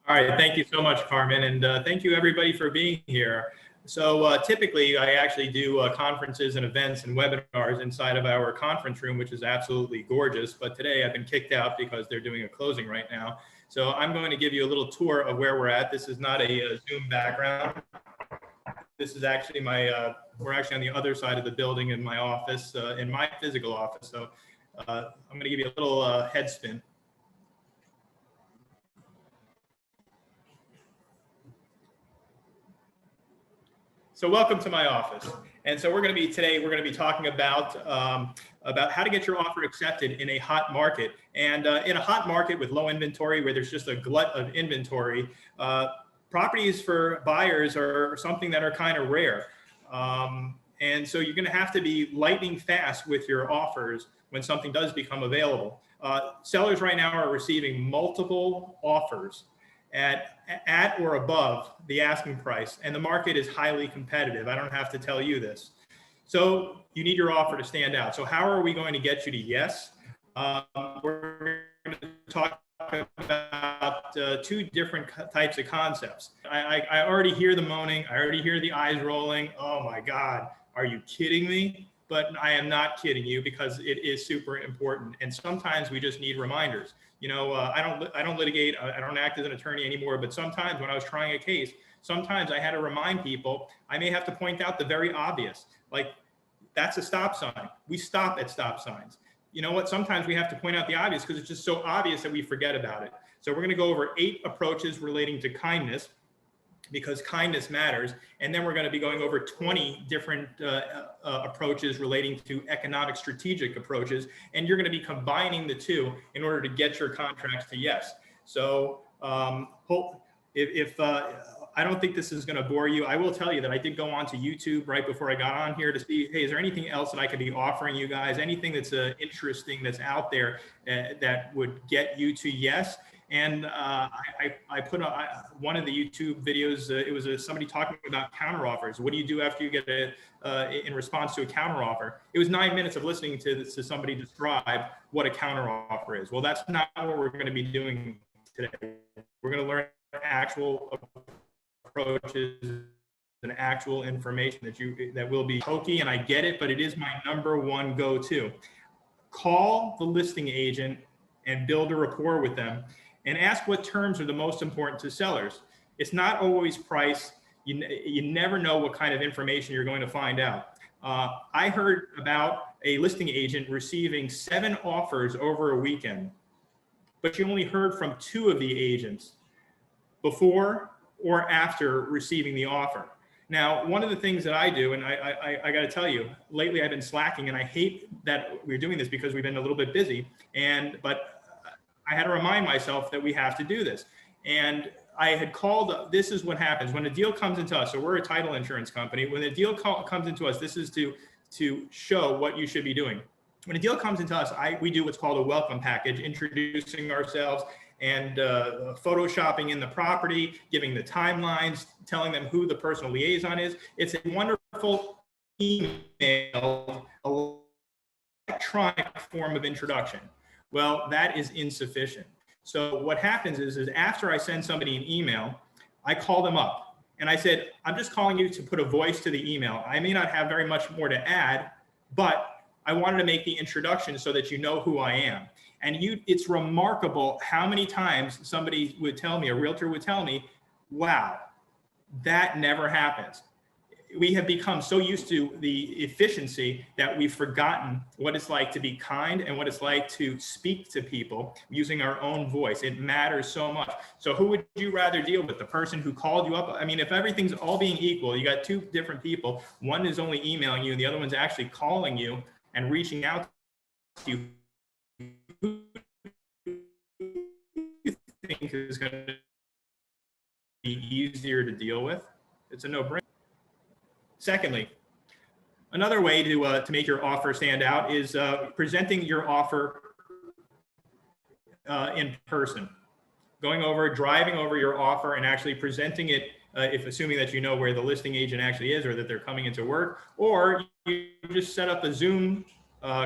All right, thank you so much, Carmen, and thank you everybody for being here. So typically I actually do conferences and events and webinars inside of our conference room, which is absolutely gorgeous. But today I've been kicked out because they're doing a closing right now. So I'm going to give you a little tour of where we're at. This is not a Zoom background. This is actually we're actually on the other side of the building in my office, in my physical office. So I'm going to give you a little head spin. So welcome to my office. And so we're going to be talking about how to get your offer accepted in a hot market. And in a hot market with low inventory, where there's just a glut of inventory, properties for buyers are something that are kind of rare. And so you're going to have to be lightning fast with your offers when something does become available. Sellers right now are receiving multiple offers at or above the asking price, and the market is highly competitive. I don't have to tell you this. So you need your offer to stand out. So how are we going to get you to yes? We're going to talk about two different types of concepts. I already hear the moaning. I already hear the eyes rolling. Oh my God, are you kidding me? But I am not kidding you, because it is super important. And sometimes we just need reminders. You know, I don't litigate. I don't act as an attorney anymore. But sometimes when I was trying a case, sometimes I had to remind people. I may have to point out the very obvious, like that's a stop sign. We stop at stop signs. You know what? Sometimes we have to point out the obvious because it's just so obvious that we forget about it. So we're going to go over 8 approaches relating to kindness, because kindness matters. And then we're going to be going over 20 different approaches relating to economic strategic approaches. And you're going to be combining the two in order to get your contracts to yes. So if I don't think this is going to bore you, I will tell you that I did go on to YouTube right before I got on here to see, hey, is there anything else that I could be offering you guys? Anything that's interesting that's out there that would get you to yes? And I put one of the YouTube videos. It was somebody talking about counteroffers. What do you do after you get in response to a counteroffer? It was 9 minutes of listening to somebody describe what a counteroffer is. Well, that's not what we're going to be doing today. We're going to learn actual approaches and actual information that will be hokey, and I get it, but it is my #1 go-to. Call the listing agent and build a rapport with them, and ask what terms are the most important to sellers. It's not always price. You never know what kind of information you're going to find out. I heard about a listing agent receiving 7 offers over a weekend, but you only heard from 2 of the agents before or after receiving the offer. Now, one of the things that I do, and I got to tell you, lately I've been slacking, and I hate that we're doing this because we've been a little bit busy, but I had to remind myself that we have to do this. And I had called, this is what happens when a deal comes into us. So we're a title insurance company. When a deal comes into us, this is to show what you should be doing. When a deal comes into us, we do what's called a welcome package, introducing ourselves and photoshopping in the property, giving the timelines, telling them who the personal liaison is. It's a wonderful email, electronic form of introduction. Well, that is insufficient. So what happens is after I send somebody an email, I call them up and I said, I'm just calling you to put a voice to the email. I may not have very much more to add, but I wanted to make the introduction so that you know who I am. And it's remarkable how many times somebody would tell me, a realtor would tell me, wow, that never happens. We have become so used to the efficiency that we've forgotten what it's like to be kind and what it's like to speak to people using our own voice. It matters so much. So who would you rather deal with? The person who called you up? I mean, if everything's all being equal, you got 2 different people. One is only emailing you and the other one's actually calling you and reaching out to you. Who do you think is going to be easier to deal with? It's a no-brainer. Secondly, another way to make your offer stand out is presenting your offer in person. Driving over your offer and actually presenting it, if assuming that you know where the listing agent actually is or that they're coming into work, or you just set up a Zoom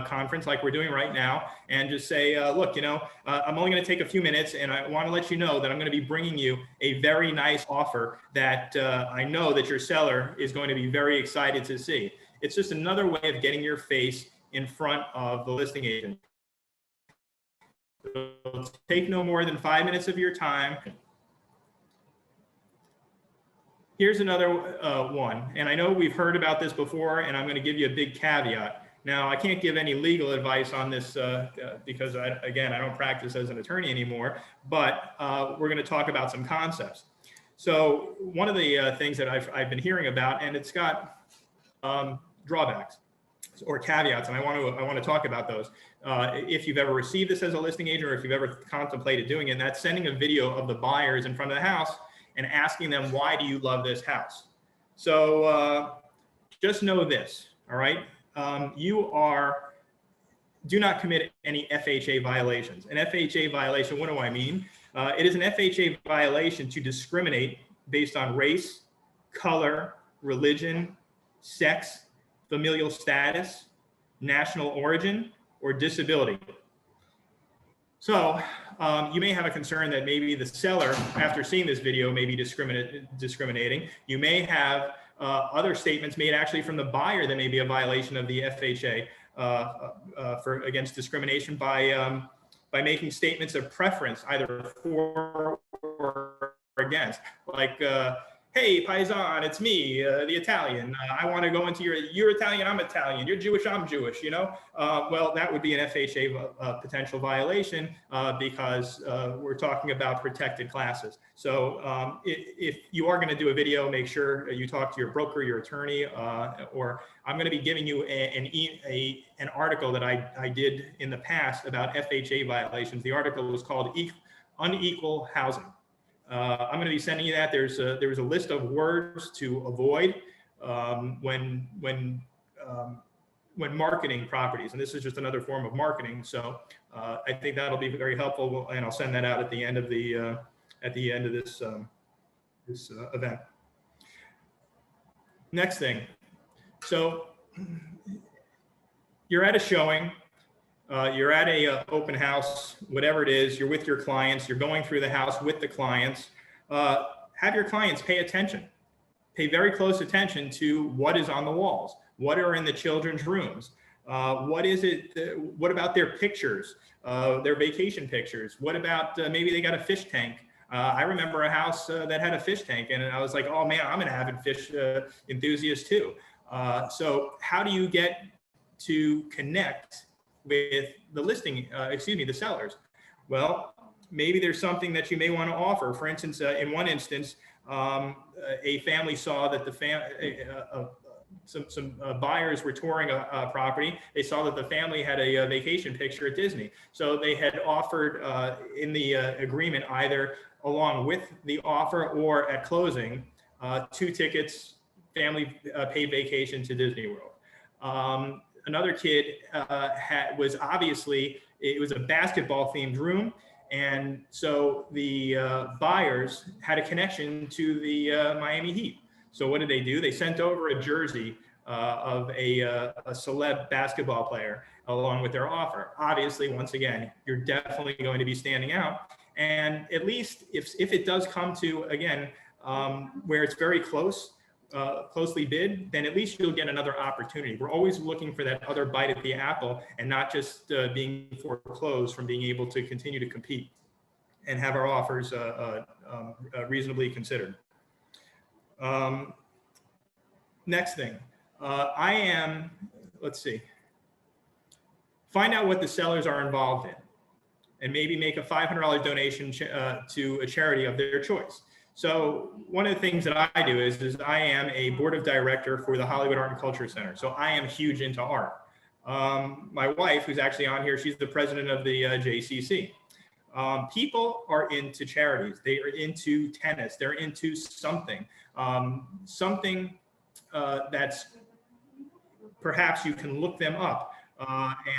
conference like we're doing right now and just say, look, I'm only going to take a few minutes, and I want to let you know that I'm going to be bringing you a very nice offer that I know that your seller is going to be very excited to see. It's just another way of getting your face in front of the listing agent. It'll take no more than 5 minutes of your time. Here's another one, and I know we've heard about this before, and I'm going to give you a big caveat. Now, I can't give any legal advice on this because, I don't practice as an attorney anymore, but we're going to talk about some concepts. So one of the things that I've been hearing about, and it's got drawbacks or caveats, and I want to talk about those. If you've ever received this as a listing agent, or if you've ever contemplated doing it, and that's sending a video of the buyers in front of the house and asking them, why do you love this house? So just know this, all right? Do not commit any FHA violations. An FHA violation, what do I mean? It is an FHA violation to discriminate based on race, color, religion, sex, familial status, national origin, or disability. So you may have a concern that maybe the seller, after seeing this video, may be discriminating. You may have other statements made actually from the buyer that may be a violation of the FHA against discrimination by making statements of preference, either for or against, like, hey, Paisan, it's me, the Italian. I want to go into you're Italian, I'm Italian. You're Jewish, I'm Jewish, Well, that would be an FHA potential violation because we're talking about protected classes. So if you are going to do a video, make sure you talk to your broker, your attorney, or I'm going to be giving you an article that I did in the past about FHA violations. The article was called Unequal Housing. I'm going to be sending you that. There's a list of words to avoid when marketing properties, and this is just another form of marketing. So I think that'll be very helpful, and I'll send that out at the end of this event. Next thing, so you're at a showing. You're at a open house, whatever it is, you're with your clients, you're going through the house with the clients. Have your clients pay attention. Pay very close attention to what is on the walls, what are in the children's rooms, what about their pictures, their vacation pictures, what about maybe they got a fish tank. I remember a house that had a fish tank, and I was like, oh man, I'm an avid fish enthusiast too. So how do you get to connect with the the sellers? Well, maybe there's something that you may want to offer. For instance, in one instance, a family saw that some buyers were touring a property. They saw that the family had a vacation picture at Disney. So they had offered in the agreement, either along with the offer or at closing, 2 tickets, family paid vacation to Disney World. Another kid was obviously, it was a basketball themed room. And so the buyers had a connection to the Miami Heat. So what did they do? They sent over a jersey of a celeb basketball player along with their offer. Obviously, once again, you're definitely going to be standing out. And at least if it does come to, again, where it's very closely bid, then at least you'll get another opportunity. We're always looking for that other bite at the apple, and not just being foreclosed from being able to continue to compete and have our offers reasonably considered. Next thing, let's see, find out what the sellers are involved in, and maybe make a $500 donation to a charity of their choice. So one of the things that I do is I am a board of director for the Hollywood Art and Culture Center. So I am huge into art. My wife, who's actually on here, she's the president of the JCC. People are into charities. They are into tennis. They're into something, that's perhaps you can look them up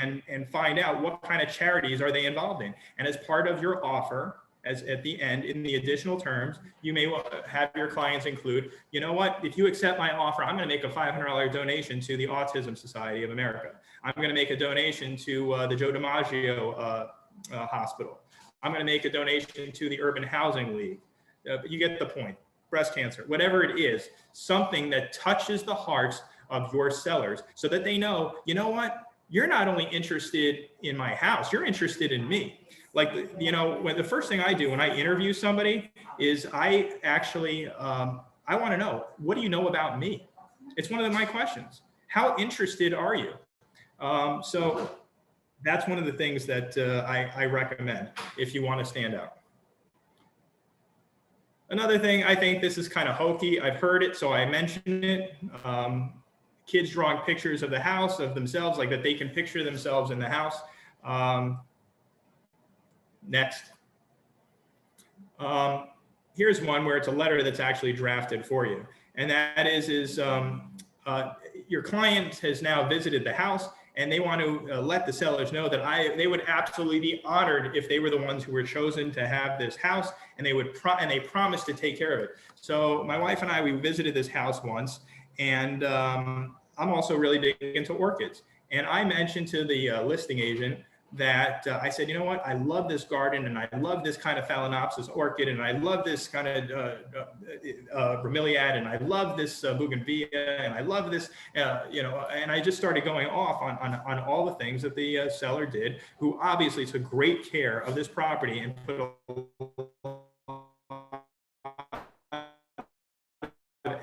and find out what kind of charities are they involved in. And as part of your offer, as at the end in the additional terms, you may have your clients include, you know what, if you accept my offer, I'm going to make a $500 donation to the Autism Society of America. I'm going to make a donation to the Joe DiMaggio Hospital. I'm going to make a donation to the Urban Housing League. You get the point. Breast cancer, whatever it is, something that touches the hearts of your sellers so that they know, you know what, you're not only interested in my house, you're interested in me. Like, you know, when the first thing I do when I interview somebody is I actually, I want to know, what do you know about me? It's one of my questions. How interested are you? So that's one of the things that I recommend if you want to stand out. Another thing, I think this is kind of hokey. I've heard it, so I mentioned it. Kids drawing pictures of the house, of themselves, like that they can picture themselves in the house. Next. Here's one where it's a letter that's actually drafted for you. And that is your client has now visited the house and they want to let the sellers know that they would absolutely be honored if they were the ones who were chosen to have this house, and they promised to take care of it. So my wife and I, we visited this house once, and I'm also really big into orchids. And I mentioned to the listing agent that I said, you know what, I love this garden, and I love this kind of Phalaenopsis orchid, and I love this kind of bromeliad, and I love this bougainvillea, and I love this, you know, and I just started going off on all the things that the seller did, who obviously took great care of this property and put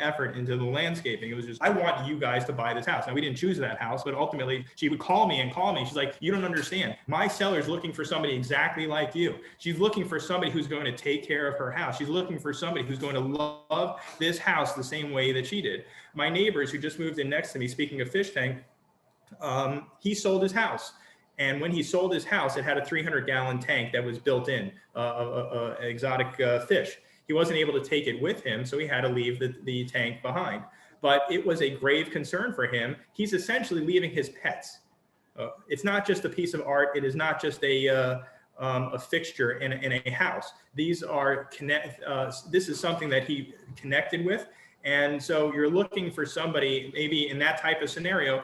effort into the landscaping. It was just, I want you guys to buy this house. Now, we didn't choose that house, but ultimately she would call me. She's like, you don't understand. My seller's looking for somebody exactly like you. She's looking for somebody who's going to take care of her house. She's looking for somebody who's going to love this house the same way that she did. My neighbors who just moved in next to me, speaking of fish tank, he sold his house. And when he sold his house, it had a 300-gallon tank that was built in, exotic fish. He wasn't able to take it with him, so he had to leave the tank behind. But it was a grave concern for him. He's essentially leaving his pets. It's not just a piece of art. It is not just a fixture in a house. These are this is something that he connected with. And so you're looking for somebody, maybe in that type of scenario,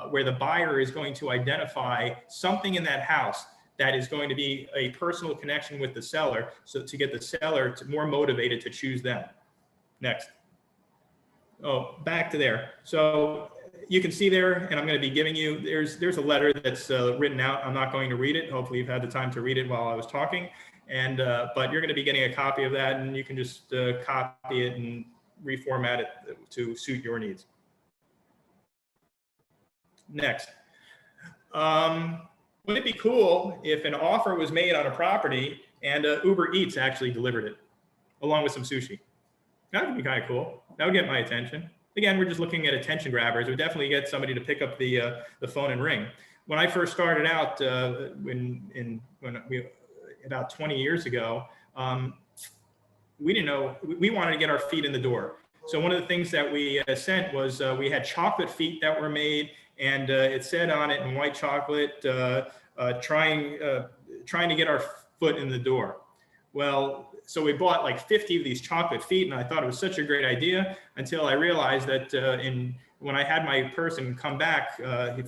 where the buyer is going to identify something in that house that is going to be a personal connection with the seller, so to get the seller more motivated to choose them. Next. Oh, back to there. So you can see there, and I'm going to be giving you, there's a letter that's written out. I'm not going to read it. Hopefully you've had the time to read it while I was talking. And but you're going to be getting a copy of that, and you can just copy it and reformat it to suit your needs. Next. Wouldn't it be cool if an offer was made on a property and Uber Eats actually delivered it along with some sushi? That would be kind of cool. That would get my attention. Again, we're just looking at attention grabbers. It would definitely get somebody to pick up the phone and ring. When I first started out, about 20 years ago, we didn't know, we wanted to get our feet in the door. So one of the things that we sent was we had chocolate feet that were made, and it said on it in white chocolate, trying to get our foot in the door. Well, so we bought like 50 of these chocolate feet, and I thought it was such a great idea until I realized that when I had my person come back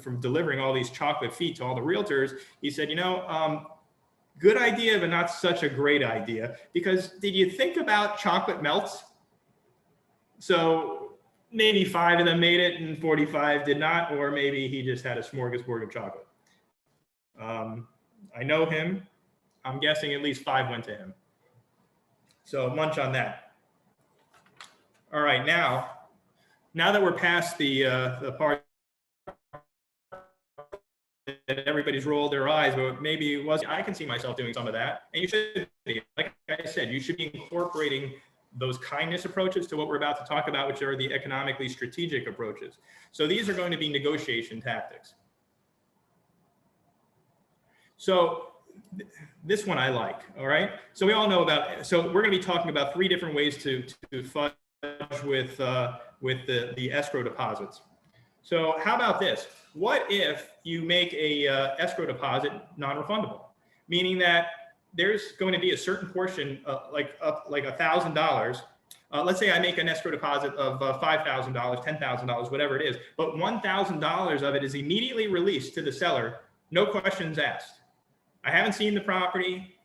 from delivering all these chocolate feet to all the realtors, he said, you know, good idea, but not such a great idea, because did you think about chocolate melts? So maybe 5 of them made it and 45 did not, or maybe he just had a smorgasbord of chocolate. I know him. I'm guessing at least 5 went to him. So munch on that. All right, now that we're past the part that everybody's rolled their eyes, but maybe it was, I can see myself doing some of that. And you should be, like I said, you should be incorporating those kindness approaches to what we're about to talk about, which are the economically strategic approaches. So these are going to be negotiation tactics. So this one I like, all right? So we all know about, so we're going to be talking about 3 different ways to fudge with the escrow deposits. So how about this? What if you make a escrow deposit non-refundable? Meaning that there's going to be a certain portion, like $1,000. Let's say I make an escrow deposit of $5,000, $10,000, whatever it is, but $1,000 of it is immediately released to the seller, no questions asked. I haven't seen the property,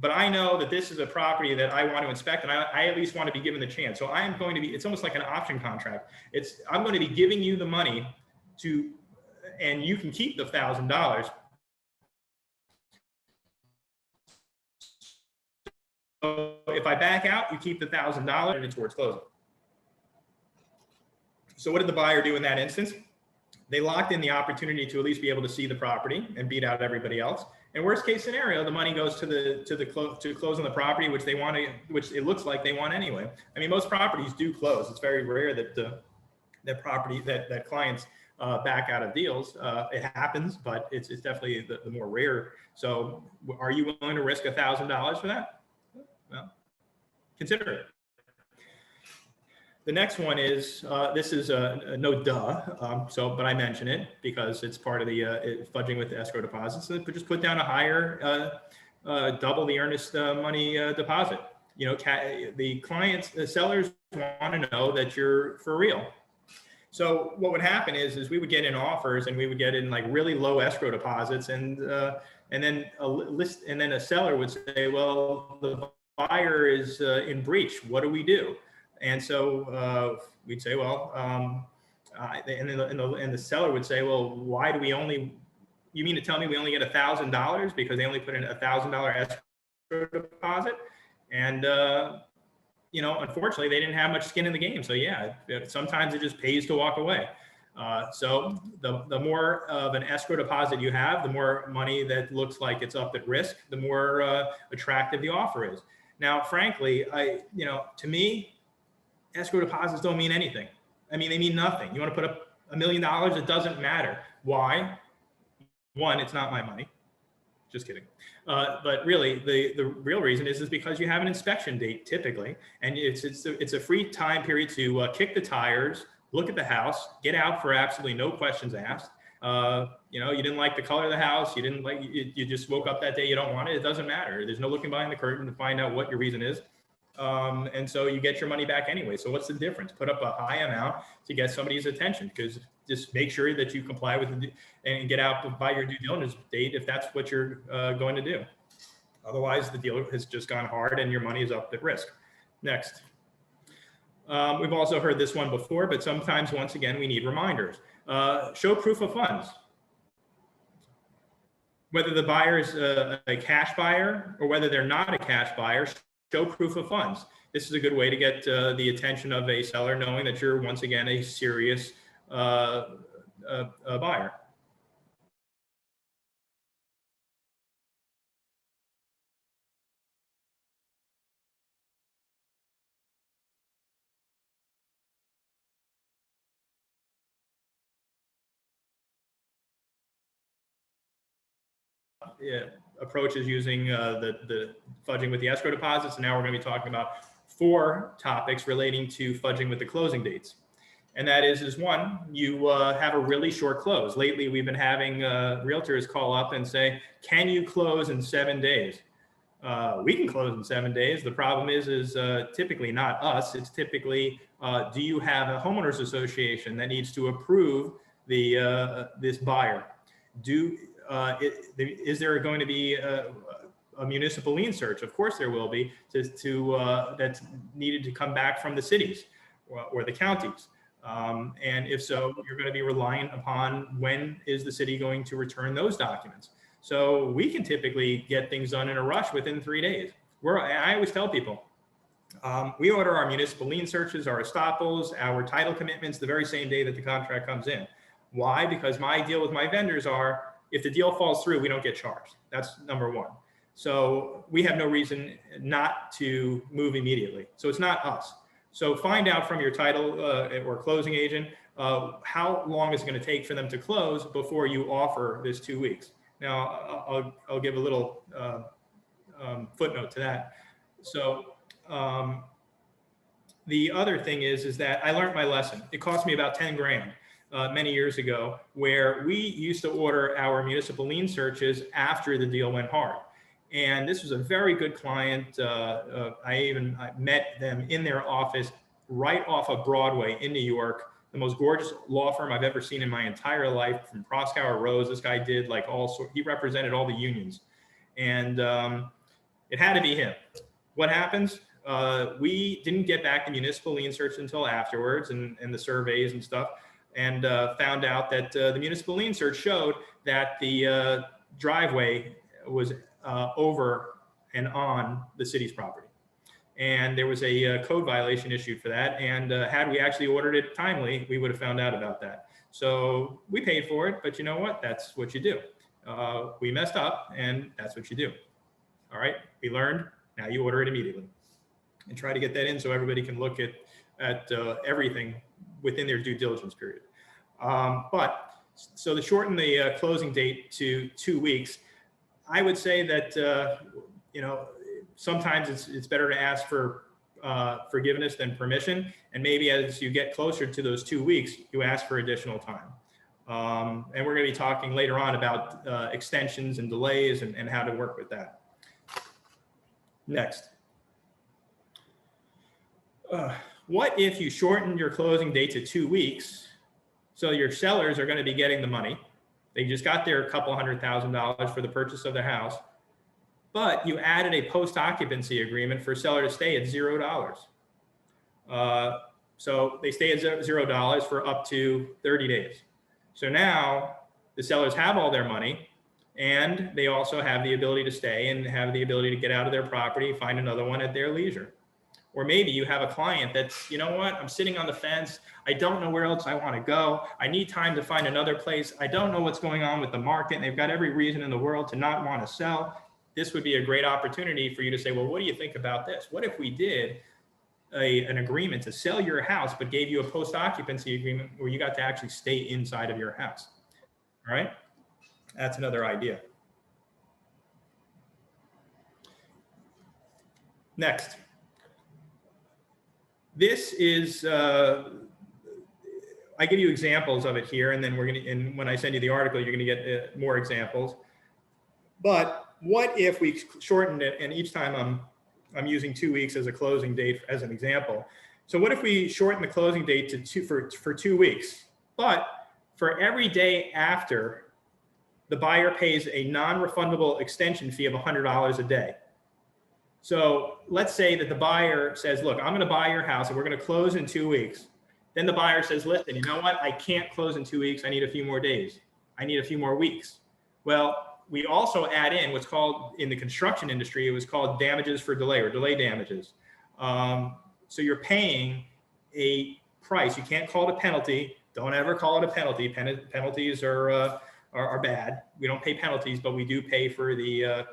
but I know that this is a property that I want to inspect, and I at least want to be given the chance. So I am going to be, it's almost like an option contract. I'm going to be giving you the money and you can keep the $1,000. So if I back out, you keep the $1,000 and it's towards closing. So what did the buyer do in that instance? They locked in the opportunity to at least be able to see the property and beat out everybody else. In worst case scenario, the money goes to close on the property, which it looks like they want anyway. I mean, most properties do close. It's very rare that that clients back out of deals. It happens, but it's definitely the more rare. So, are you willing to risk $1,000 for that? Well, consider it. The next one is, this is no duh, but I mention it because it's part of the fudging with the escrow deposits. So just put down a higher, double the earnest money deposit. You know, the sellers want to know that you're for real. So what would happen is we would get in offers and we would get in like really low escrow deposits, and then a seller would say, well, the buyer is in breach. What do we do? And so we'd say, well, and the seller would say, well, why do we only? You mean to tell me we only get $1,000 because they only put in $1,000 escrow deposit? And you know, unfortunately, they didn't have much skin in the game. So yeah, sometimes it just pays to walk away. So the more of an escrow deposit you have, the more money that looks like it's up at risk, the more attractive the offer is. Now, frankly, to me, escrow deposits don't mean anything. I mean, they mean nothing. You want to put up $1 million, it doesn't matter. Why? One, it's not my money. Just kidding. But really, the real reason is because you have an inspection date typically, and it's a free time period to kick the tires, look at the house, get out for absolutely no questions asked. You know, you didn't like the color of the house, you just woke up that day, you don't want it. It doesn't matter. There's no looking behind the curtain to find out what your reason is. And so you get your money back anyway. So what's the difference? Put up a high amount to get somebody's attention, because just make sure that you comply with and get out by your due diligence date if that's what you're going to do. Otherwise, the deal has just gone hard and your money is up at risk. Next. We've also heard this one before, but sometimes, once again, we need reminders. Show proof of funds. Whether the buyer is a cash buyer or whether they're not a cash buyer, show proof of funds. This is a good way to get the attention of a seller, knowing that you're once again a serious buyer. Approaches using the fudging with the escrow deposits. And now we're going to be talking about 4 topics relating to fudging with the closing dates. And that is one, you have a really short close. Lately, we've been having realtors call up and say, can you close in 7 days? We can close in 7 days. The problem is typically not us. It's typically, do you have a homeowners association that needs to approve this buyer? Is there going to be a municipal lien search? Of course there will be, that's needed to come back from the cities or the counties. And if so, you're going to be relying upon when is the city going to return those documents. So we can typically get things done in a rush within 3 days. I always tell people, we order our municipal lien searches, our estoppels, our title commitments the very same day that the contract comes in. Why? Because my deal with my vendors are, if the deal falls through, we don't get charged. That's number one. So we have no reason not to move immediately. So it's not us. So find out from your title or closing agent, how long is it going to take for them to close before you offer this 2 weeks. Now, I'll give a little footnote to that. So the other thing is that I learned my lesson. It cost me about 10 grand. Many years ago, where we used to order our municipal lien searches after the deal went hard. And this was a very good client. I met them in their office right off of Broadway in New York. The most gorgeous law firm I've ever seen in my entire life, from Proskauer Rose. This guy did like he represented all the unions. And it had to be him. What happens? We didn't get back the municipal lien search until afterwards, and the surveys and stuff, and found out that the municipal lien search showed that the driveway was over and on the city's property. And there was a code violation issued for that. And had we actually ordered it timely, we would have found out about that. So we paid for it, but you know what? That's what you do. We messed up, and that's what you do. All right, we learned. Now you order it immediately and try to get that in so everybody can look at everything within their due diligence period. So to shorten the closing date to 2 weeks, I would say that sometimes it's better to ask for forgiveness than permission, and maybe as you get closer to those 2 weeks, you ask for additional time. And we're going to be talking later on about extensions and delays and how to work with that. Next. What if you shorten your closing date to 2 weeks? So your sellers are going to be getting the money. They just got their couple $100,000 for the purchase of their house, but you added a post-occupancy agreement for a seller to stay at $0. So they stay at $0 for up to 30 days. So now the sellers have all their money, and they also have the ability to stay and have the ability to get out of their property, find another one at their leisure. Or maybe you have a client that's, you know what, I'm sitting on the fence. I don't know where else I want to go. I need time to find another place. I don't know what's going on with the market. And they've got every reason in the world to not want to sell. This would be a great opportunity for you to say, well, what do you think about this? What if we did an agreement to sell your house, but gave you a post-occupancy agreement where you got to actually stay inside of your house? All right, that's another idea. Next. This is, I give you examples of it here, and then and when I send you the article, you're going to get more examples. But what if we shortened it, and each time I'm using 2 weeks as a closing date as an example. So what if we shorten the closing date to for 2 weeks, but for every day after, the buyer pays a non-refundable extension fee of $100 a day. So let's say that the buyer says, look, I'm going to buy your house and we're going to close in 2 weeks. Then the buyer says, listen, you know what? I can't close in 2 weeks. I need a few more days. I need a few more weeks. Well, we also add in what's called, in the construction industry, it was called damages for delay or delay damages. So you're paying a price. You can't call it a penalty. Don't ever call it a penalty. Penalties are bad. We don't pay penalties, but we do pay for the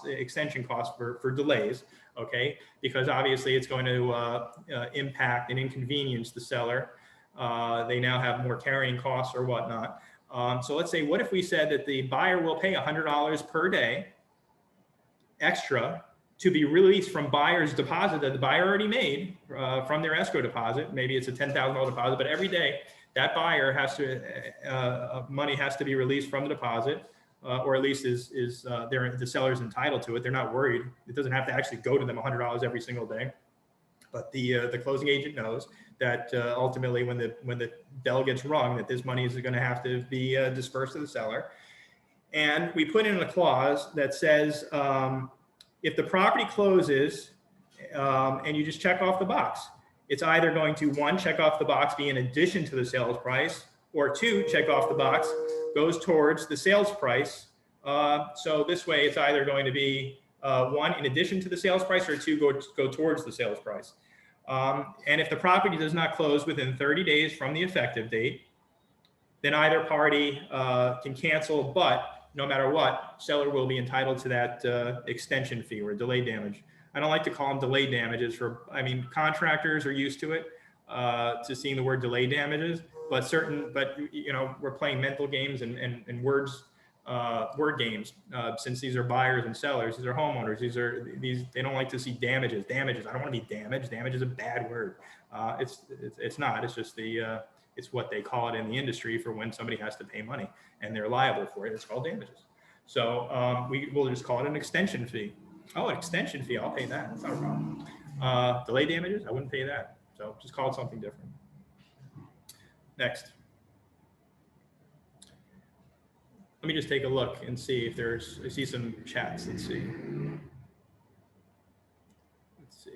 extension cost for delays, okay? Because obviously it's going to impact and inconvenience the seller. They now have more carrying costs or whatnot. So let's say, what if we said that the buyer will pay $100 per day extra to be released from buyer's deposit that the buyer already made from their escrow deposit? Maybe it's a $10,000 deposit, but every day that buyer has to, money has to be released from the deposit, or at least the seller's entitled to it. They're not worried. It doesn't have to actually go to them $100 every single day. But the closing agent knows that ultimately when the bell gets rung, that this money is going to have to be dispersed to the seller. And we put in a clause that says, if the property closes and you just check off the box, it's either going to, one, check off the box, be in addition to the sales price, or two, check off the box, goes towards the sales price. So this way, it's either going to be one, in addition to the sales price, or two, go towards the sales price. And if the property does not close within 30 days from the effective date, then either party can cancel, but no matter what, seller will be entitled to that extension fee or delay damage. I don't like to call them delay damages contractors are used to it, to seeing the word delay damages, but you know, we're playing mental games and word games, since these are buyers and sellers, these are homeowners, they don't like to see damages. I don't want to be damaged. Damage is a bad word. It's not, it's just it's what they call it in the industry for when somebody has to pay money and they're liable for it. It's called damages. So we will just call it an extension fee. Oh, an extension fee, I'll pay that, that's not a problem. Delay damages, I wouldn't pay that. So just call it something different. Next. Let me just take a look and see if I see some chats, let's see. Let's see.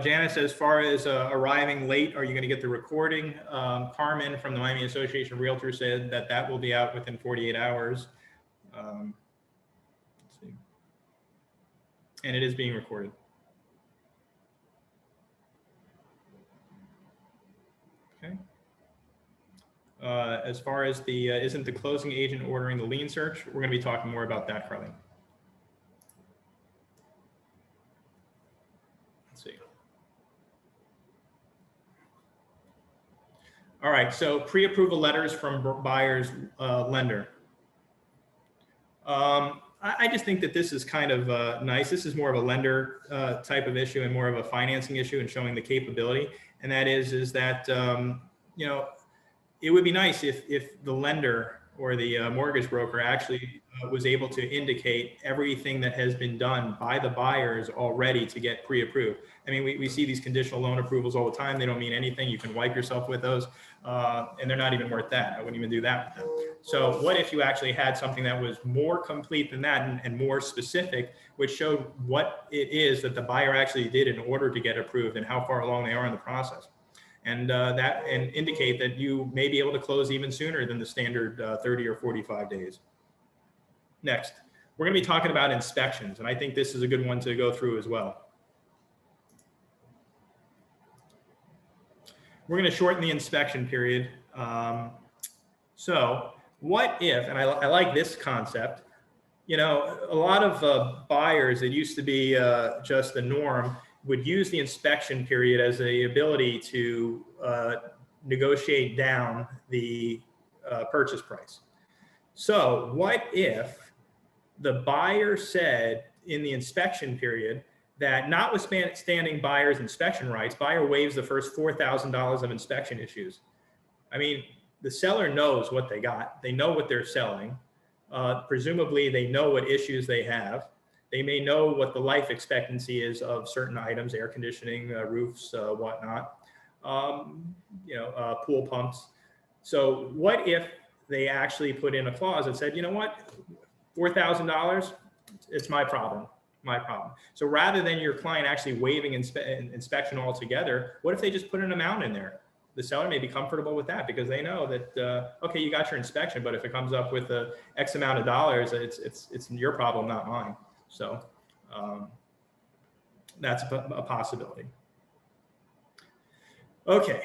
Janice, as far as arriving late, are you going to get the recording? Carmen from the Miami Association of Realtors said that that will be out within 48 hours. Let's see. And it is being recorded. Okay. As far as the, isn't the closing agent ordering the lien search? We're going to be talking more about that, Carly. Let's see. All right, so pre-approval letters from buyer's lender. I just think that this is kind of nice. This is more of a lender type of issue and more of a financing issue and showing the capability. And that is that, you know, it would be nice if the lender or the mortgage broker actually was able to indicate everything that has been done by the buyers already to get pre-approved. I mean, we see these conditional loan approvals all the time. They don't mean anything. You can wipe yourself with those, and they're not even worth that. I wouldn't even do that with them. So what if you actually had something that was more complete than that and more specific, which showed what it is that the buyer actually did in order to get approved and how far along they are in the process? And and indicate that you may be able to close even sooner than the standard 30 or 45 days. Next, we're going to be talking about inspections, and I think this is a good one to go through as well. We're going to shorten the inspection period. So what if, and I like this concept, you know, a lot of buyers, it used to be just the norm, would use the inspection period as the ability to negotiate down the purchase price. So what if the buyer said in the inspection period that notwithstanding buyer's inspection rights, buyer waives the first $4,000 of inspection issues? I mean, the seller knows what they got. They know what they're selling. Presumably they know what issues they have. They may know what the life expectancy is of certain items, air conditioning, roofs, whatnot, you know, pool pumps. So what if they actually put in a clause that said, you know what, $4,000, it's my problem, my problem. So rather than your client actually waiving inspection altogether, what if they just put an amount in there? The seller may be comfortable with that because they know that, okay, you got your inspection, but if it comes up with X amount of dollars, it's your problem, not mine. So that's a possibility. Okay,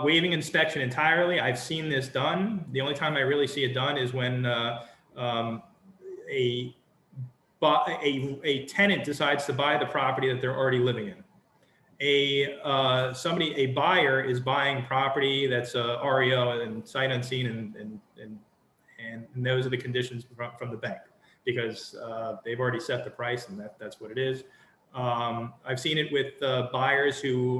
waiving inspection entirely. I've seen this done. The only time I really see it done is when a tenant decides to buy the property that they're already living in. A buyer is buying property that's REO and sight unseen, and those are the conditions from the bank, because they've already set the price, and that's what it is. I've seen it with buyers who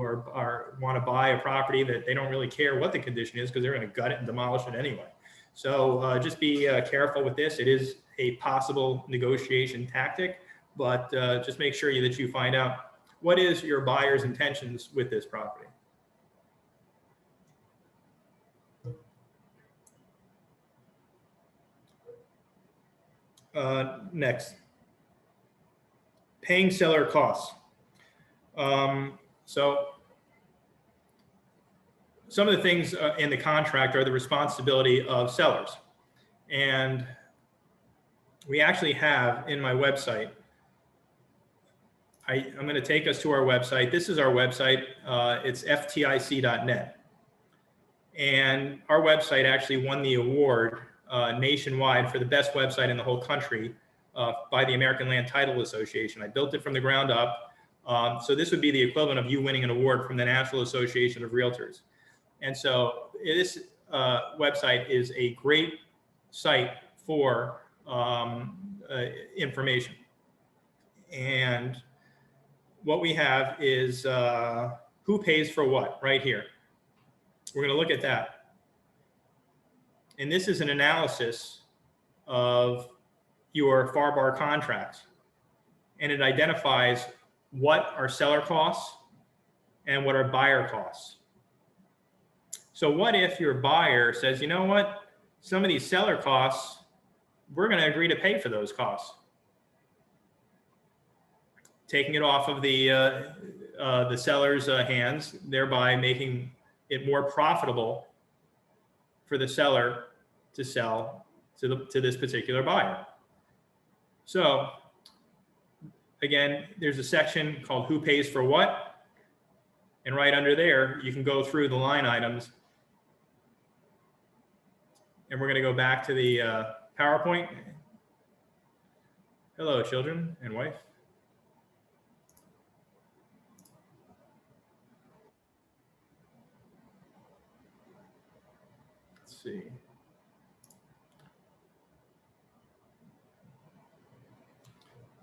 want to buy a property that they don't really care what the condition is because they're going to gut it and demolish it anyway. So just be careful with this. It is a possible negotiation tactic, but just make sure that you find out what is your buyer's intentions with this property. Next, paying seller costs. So some of the things in the contract are the responsibility of sellers. And we actually have in my website, I'm going to take us to our website. This is our website. It's ftic.net. And our website actually won the award nationwide for the best website in the whole country by the American Land Title Association. I built it from the ground up. So this would be the equivalent of you winning an award from the National Association of Realtors. And so this website is a great site for information. And what we have is who pays for what right here. We're going to look at that. And this is an analysis of your FAR contracts. And it identifies what are seller costs and what are buyer costs. So what if your buyer says, you know what, some of these seller costs, we're going to agree to pay for those costs, taking it off of the seller's hands, thereby making it more profitable for the seller to sell to this particular buyer. So again, there's a section called who pays for what, and right under there you can go through the line items. And we're going to go back to the PowerPoint. Hello, children and wife. Let's see.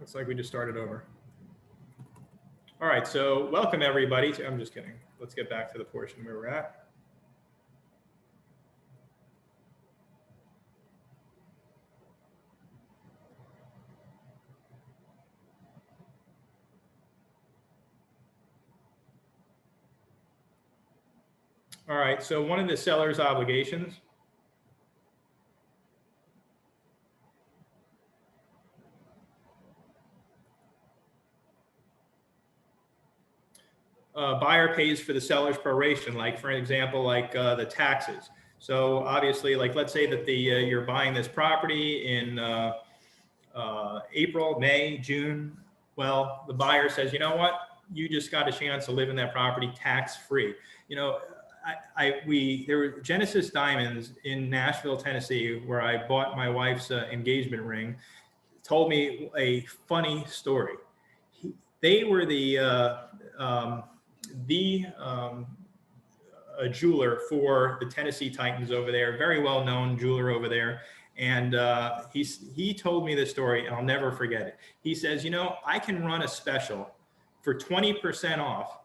Looks like we just started over. All right, so welcome everybody to, I'm just kidding. Let's get back to the portion where we're at. All right, so one of the seller's obligations buyer pays for the seller's proration, like for example, like the taxes. So obviously, like let's say that you're buying this property in April, May, June. Well, the buyer says, you know what, you just got a chance to live in that property tax-free. You know, there were Genesis Diamonds in Nashville, Tennessee, where I bought my wife's engagement ring, told me a funny story. They were a jeweler for the Tennessee Titans over there, very well-known jeweler over there. And he told me this story, and I'll never forget it. He says, you know, I can run a special for 20% off,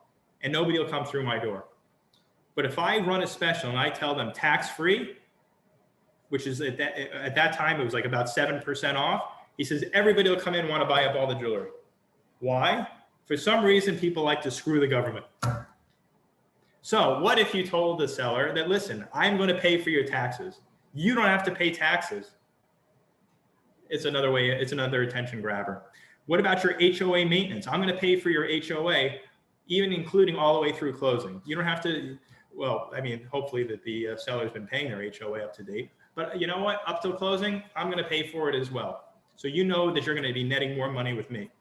and nobody will come through my door. But if I run a special and I tell them tax-free, which is at that time, it was like about 7% off, he says, everybody will come in and want to buy up all the jewelry. Why? For some reason, people like to screw the government. So what if you told the seller that, listen, I'm going to pay for your taxes. You don't have to pay taxes. It's another way, it's another attention grabber. What about your HOA maintenance? I'm going to pay for your HOA, even including all the way through closing. You don't have to, well, I mean, hopefully that the seller's been paying their HOA up to date. But you know what? Up till closing, I'm going to pay for it as well. So you know that you're going to be netting more money with me.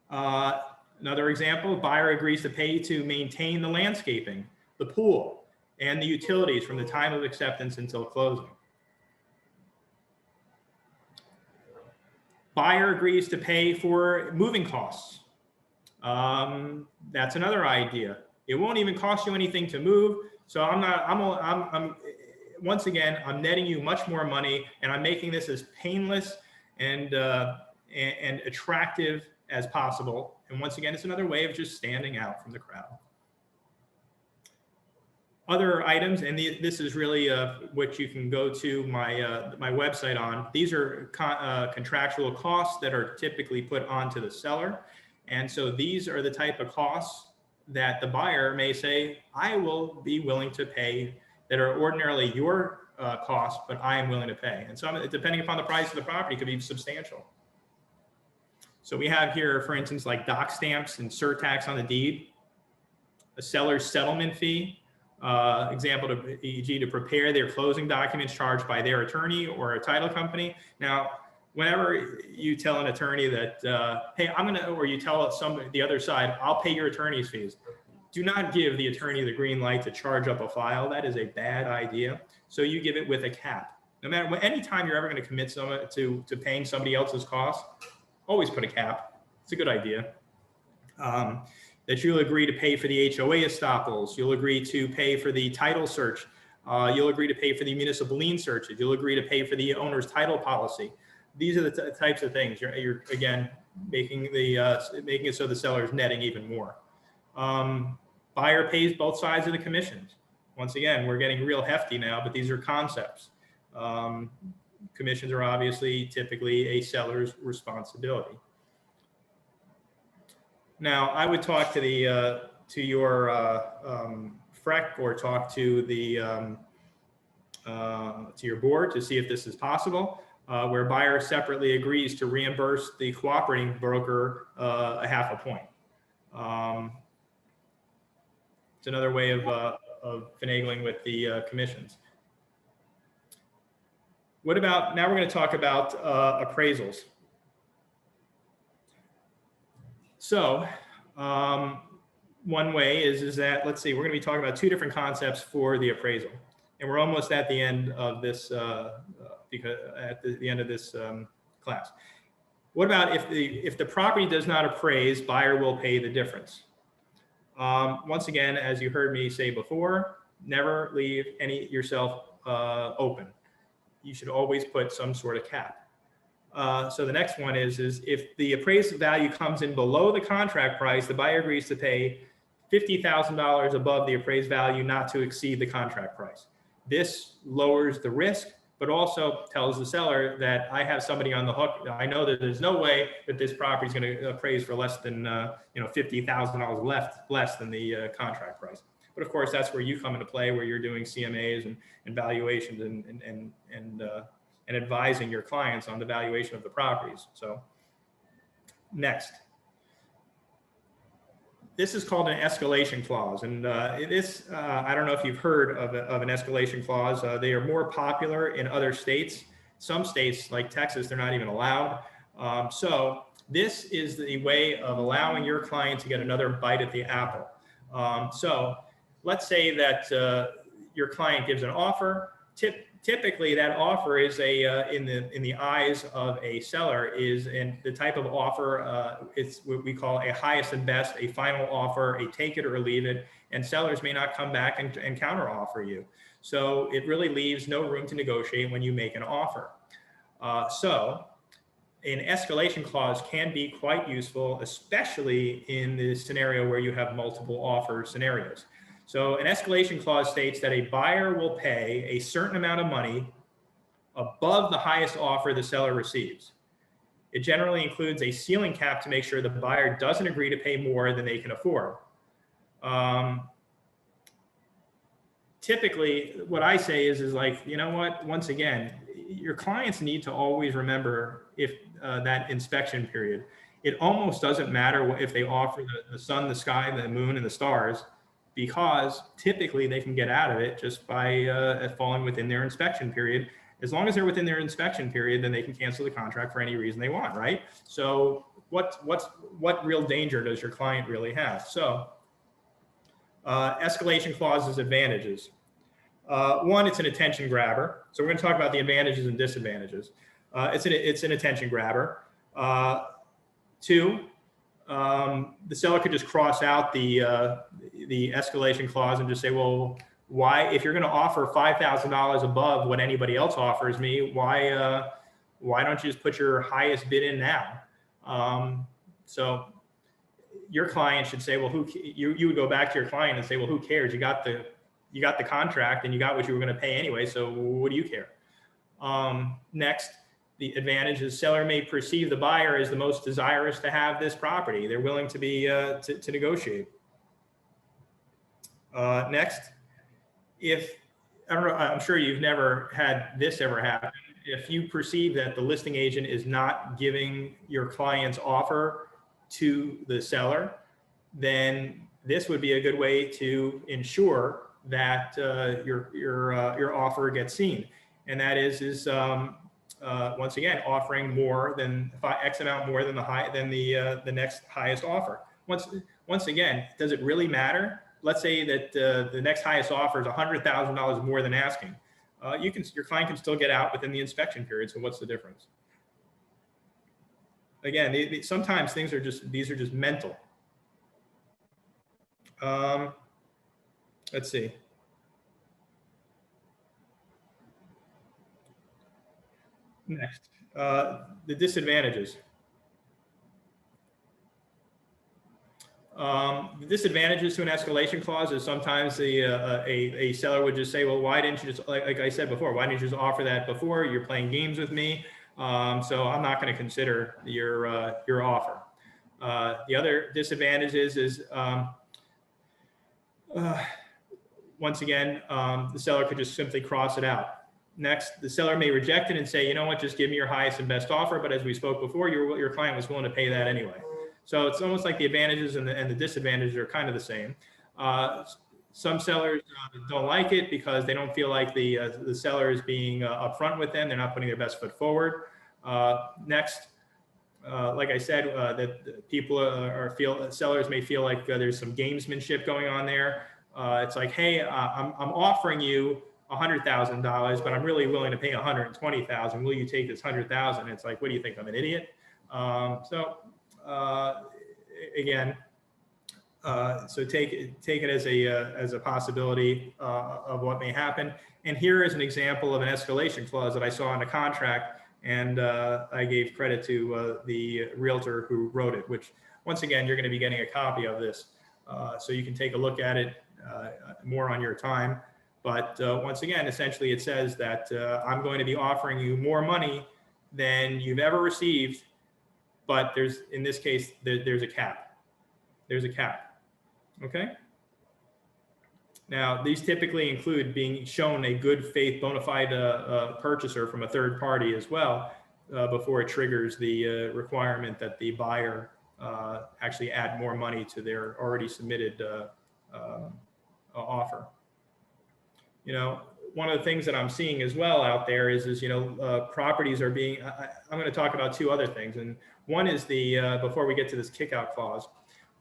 Another example, buyer agrees to pay to maintain the landscaping, the pool, and the utilities from the time of acceptance until closing. Buyer agrees to pay for moving costs. That's another idea. It won't even cost you anything to move. So once again, I'm netting you much more money, and I'm making this as painless and attractive as possible. And once again, it's another way of just standing out from the crowd. Other items, and this is really what you can go to my website on. These are contractual costs that are typically put onto the seller. And so these are the type of costs that the buyer may say, I will be willing to pay, that are ordinarily your cost, but I am willing to pay. And so depending upon the price of the property, it could be substantial. So we have here, for instance, like dock stamps and surtax on the deed, a seller's settlement fee, example, e.g. to prepare their closing documents charged by their attorney or a title company. Now, whenever you tell an attorney that, hey, or you tell the other side, I'll pay your attorney's fees. Do not give the attorney the green light to charge up a file. That is a bad idea. So you give it with a cap. No matter what, anytime you're ever going to commit someone to paying somebody else's costs, always put a cap. It's a good idea. That you'll agree to pay for the HOA estoppels. You'll agree to pay for the title search You'll agree to pay for the municipal lien searches. You'll agree to pay for the owner's title policy. These are the types of things. You're again making it so the seller is netting even more. Buyer pays both sides of the commissions. Once again, we're getting real hefty now, but these are concepts. Commissions are obviously typically a seller's responsibility. Now, I would talk to your FREC or talk to your board to see if this is possible, where buyer separately agrees to reimburse the cooperating broker a half a point. It's another way of finagling with the commissions. What about, now we're going to talk about appraisals. So one way is that, let's see, we're going to be talking about two different concepts for the appraisal. And we're almost at the end of this, because at the end of this class. What about if the property does not appraise, buyer will pay the difference? Once again, as you heard me say before, never leave yourself open. You should always put some sort of cap. So the next one is if the appraised value comes in below the contract price, the buyer agrees to pay $50,000 above the appraised value, not to exceed the contract price. This lowers the risk, but also tells the seller that I have somebody on the hook. I know that there's no way that this property is going to appraise for less than $50,000 less than the contract price. But of course, that's where you come into play, where you're doing CMAs and valuations and advising your clients on the valuation of the properties. So next. This is called an escalation clause. And I don't know if you've heard of an escalation clause. They are more popular in other states. Some states like Texas, they're not even allowed. So this is the way of allowing your client to get another bite at the apple. So let's say that your client gives an offer. Typically, that offer is in the eyes of a seller is in the type of offer. It's what we call a highest and best, a final offer, a take it or leave it. And sellers may not come back and counter offer you. So it really leaves no room to negotiate when you make an offer. So an escalation clause can be quite useful, especially in the scenario where you have multiple offer scenarios. So an escalation clause states that a buyer will pay a certain amount of money above the highest offer the seller receives. It generally includes a ceiling cap to make sure the buyer doesn't agree to pay more than they can afford. Typically, what I say is like, you know what, once again, your clients need to always remember if that inspection period. It almost doesn't matter if they offer the sun, the sky, the moon, and the stars, because typically they can get out of it just by falling within their inspection period. As long as they're within their inspection period, then they can cancel the contract for any reason they want, right? So what real danger does your client really have? So escalation clauses advantages. One, it's an attention grabber. So we're going to talk about the advantages and disadvantages. It's an attention grabber. Two, the seller could just cross out the escalation clause and just say, well, why, if you're going to offer $5,000 above what anybody else offers me, why don't you just put your highest bid in now? So your client should say, well, you would go back to your client and say, well, who cares? You got the contract and you got what you were going to pay anyway. So what do you care? Next, the advantage is seller may perceive the buyer as the most desirous to have this property. They're willing to be to negotiate. Next, I don't know, I'm sure you've never had this ever happen. If you perceive that the listing agent is not giving your client's offer to the seller, then this would be a good way to ensure that your offer gets seen. And that is once again, offering more than X amount more than the next highest offer. Once again, does it really matter? Let's say that the next highest offer is $100,000 more than asking. Your client can still get out within the inspection period. So what's the difference? Again, sometimes these are just mental. Let's see. Next, the disadvantages. The disadvantages to an escalation clause is sometimes a seller would just say, well, why didn't you just, like I said before, why didn't you just offer that before? You're playing games with me, so I'm not going to consider your offer. The other disadvantages is, once again, the seller could just simply cross it out. Next, the seller may reject it and say, you know what, just give me your highest and best offer. But as we spoke before, your client was willing to pay that anyway. So it's almost like the advantages and the disadvantages are kind of the same. Some sellers don't like it because they don't feel like the seller is being upfront with them. They're not putting their best foot forward. Next, like I said, that people sellers may feel like there's some gamesmanship going on there. It's like, hey, I'm offering you $100,000, but I'm really willing to pay $120,000. Will you take this $100,000? It's like, what do you think? I'm an idiot. Again, so take it as a possibility of what may happen. And here is an example of an escalation clause that I saw in the contract, and I gave credit to the realtor who wrote it. Which, once again, you're going to be getting a copy of this, so you can take a look at it more on your time. But once again, essentially it says that I'm going to be offering you more money than you've ever received, but in this case, there's a cap. There's a cap, okay? Now, these typically include being shown a good faith bona fide purchaser from a third party as well, before it triggers the requirement that the buyer actually add more money to their already submitted offer. You know, one of the things that I'm seeing as well out there is properties are being, I'm going to talk about two other things. And one is before we get to this kickout clause,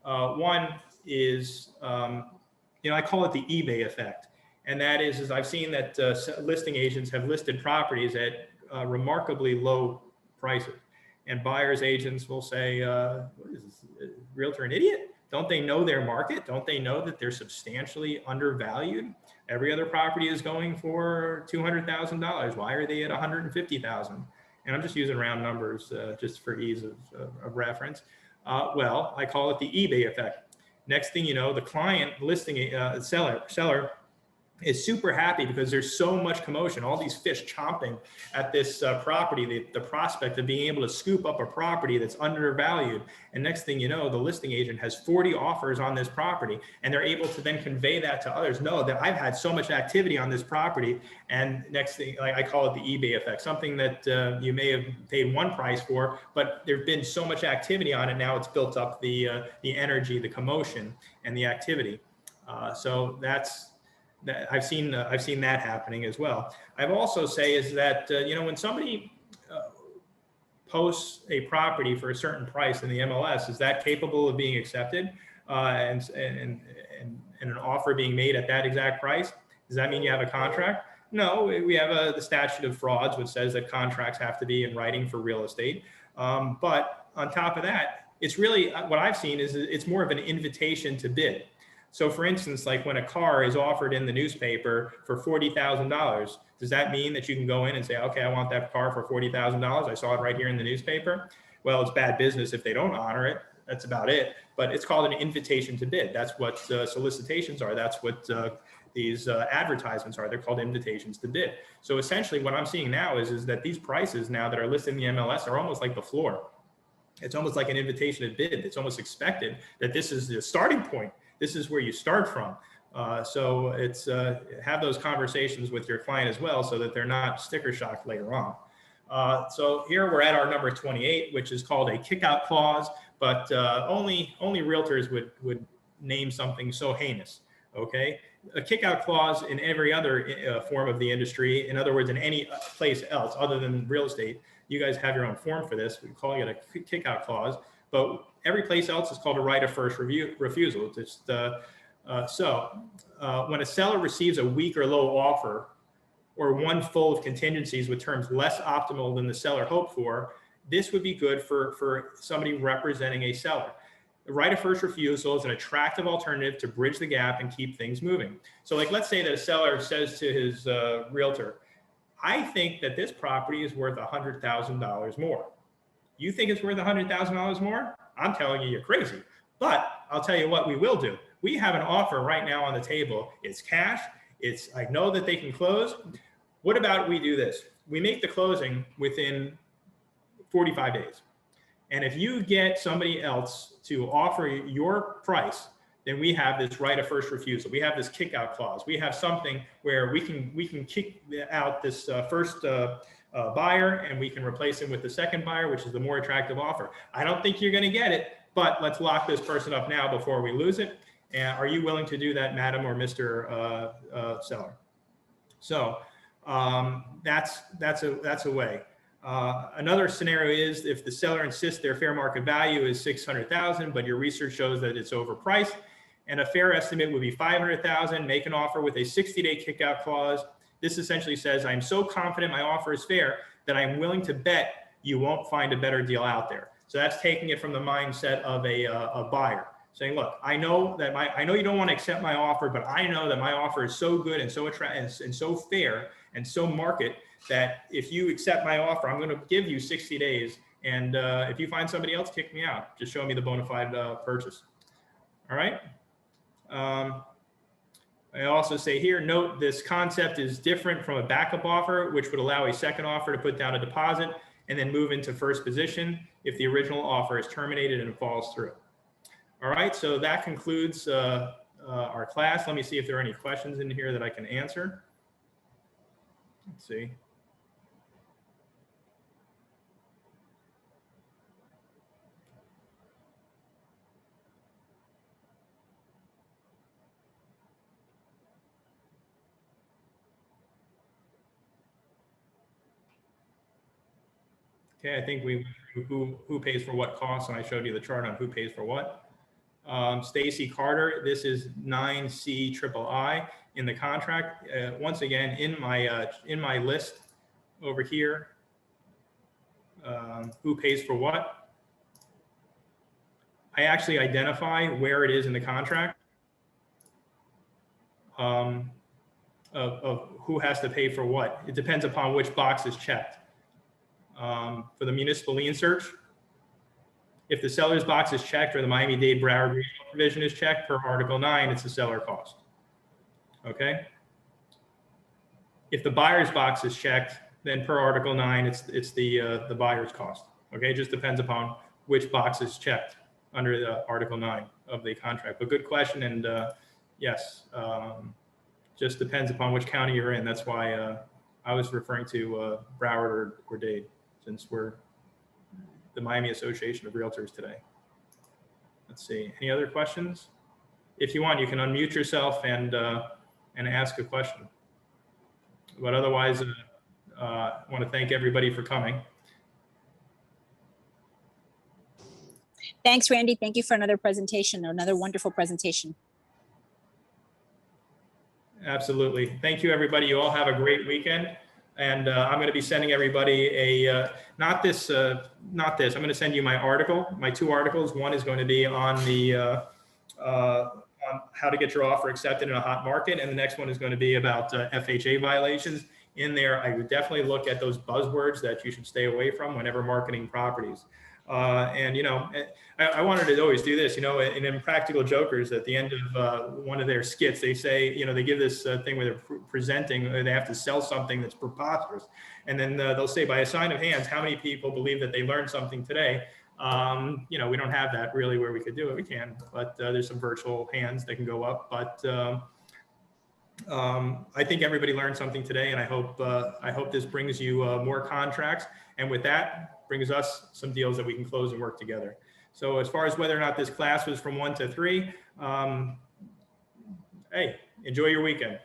one is, I call it the eBay effect. And that is I've seen that listing agents have listed properties at remarkably low prices. And buyer's agents will say, what is this, realtor an idiot? Don't they know their market? Don't they know that they're substantially undervalued? Every other property is going for $200,000. Why are they at $150,000? And I'm just using round numbers just for ease of reference. Well, I call it the eBay effect. Next thing you know, the client listing seller is super happy because there's so much commotion, all these fish chomping at this property, the prospect of being able to scoop up a property that's undervalued. And next thing you know, the listing agent has 40 offers on this property, and they're able to then convey that to others. Know that I've had so much activity on this property. And next thing, I call it the eBay effect, something that you may have paid one price for, but there's been so much activity on it. Now it's built up the energy, the commotion, and the activity. So I've seen that happening as well. I've also say is that when somebody posts a property for a certain price in the MLS, is that capable of being accepted and an offer being made at that exact price? Does that mean you have a contract? No, we have the statute of frauds, which says that contracts have to be in writing for real estate. But on top of that, it's really what I've seen is it's more of an invitation to bid. So for instance, like when a car is offered in the newspaper for $40,000, does that mean that you can go in and say, okay, I want that car for $40,000. I saw it right here in the newspaper. Well, it's bad business if they don't honor it. That's about it. But it's called an invitation to bid. That's what solicitations are. That's what these advertisements are. They're called invitations to bid. So essentially what I'm seeing now is that these prices now that are listed in the MLS are almost like the floor. It's almost like an invitation to bid. It's almost expected that this is the starting point. This is where you start from. So it's have those conversations with your client as well so that they're not sticker shocked later on. So here we're at our number 28, which is called a kickout clause, but only realtors would name something so heinous, okay? A kickout clause in every other form of the industry, in other words, in any place else other than real estate, you guys have your own form for this. We call it a kickout clause. But every place else is called a right of first refusal. Just, when a seller receives a weak or low offer or one full of contingencies with terms less optimal than the seller hoped for, this would be good for somebody representing a seller. The right of first refusal is an attractive alternative to bridge the gap and keep things moving. So like, let's say that a seller says to his realtor, I think that this property is worth $100,000 more. You think it's worth $100,000 more? I'm telling you, you're crazy. But I'll tell you what we will do. We have an offer right now on the table. It's cash. I know that they can close. What about we do this? We make the closing within 45 days. And if you get somebody else to offer your price, then we have this right of first refusal. We have this kick out clause. We have something where we can kick out this first buyer, and we can replace him with the second buyer, which is the more attractive offer. I don't think you're going to get it, but let's lock this person up now before we lose it. And are you willing to do that, madam or Mr. Seller? So that's a way. Another scenario is if the seller insists their fair market value is $600,000, but your research shows that it's overpriced, and a fair estimate would be $500,000. Make an offer with a 60-day kickout clause. This essentially says, I'm so confident my offer is fair that I'm willing to bet you won't find a better deal out there. So that's taking it from the mindset of a buyer, saying, look, I know you don't want to accept my offer, but I know that my offer is so good and so attractive and so fair and so market that if you accept my offer, I'm going to give you 60 days. And if you find somebody else, kick me out. Just show me the bona fide purchase. All right. I also say here, note this concept is different from a backup offer, which would allow a second offer to put down a deposit and then move into first position if the original offer is terminated and falls through. All right, so that concludes our class. Let me see if there are any questions in here that I can answer. Let's see. Okay, I think we who pays for what costs, and I showed you the chart on who pays for what. Stacy Carter, this is 9C III in the contract. Once again, in my list over here, who pays for what. I actually identify where it is in the contract of who has to pay for what. It depends upon which box is checked. For the municipal lien search, if the seller's box is checked or the Miami-Dade Broward provision is checked per Article 9, it's the seller cost. Okay. If the buyer's box is checked, then per Article 9, it's the buyer's cost. Okay, it just depends upon which box is checked under the Article 9 of the contract. But good question, and yes, just depends upon which county you're in. That's why I was referring to Broward or Dade, since we're the Miami Association of Realtors today. Let's see, any other questions? If you want, you can unmute yourself and ask a question. But otherwise, I want to thank everybody for coming. Thanks, Randy. Thank you for another presentation, another wonderful presentation. Absolutely. Thank you, everybody. You all have a great weekend. And I'm going to be sending everybody not this. I'm going to send you my article, my 2 articles. One is going to be on on how to get your offer accepted in a hot market. And the next one is going to be about FHA violations. In there, I would definitely look at those buzzwords that you should stay away from whenever marketing properties. And, you know, I wanted to always do this, you know, in Impractical Jokers, at the end of one of their skits, they say, you know, they give this thing where they're presenting, they have to sell something that's preposterous. And then they'll say, by a sign of hands, how many people believe that they learned something today? You know, we don't have that really where we could do it. We can, but there's some virtual hands that can go up. But I think everybody learned something today, and I hope this brings you more contracts. And with that, brings us some deals that we can close and work together. So as far as whether or not this class was from 1 to 3, hey, enjoy your weekend.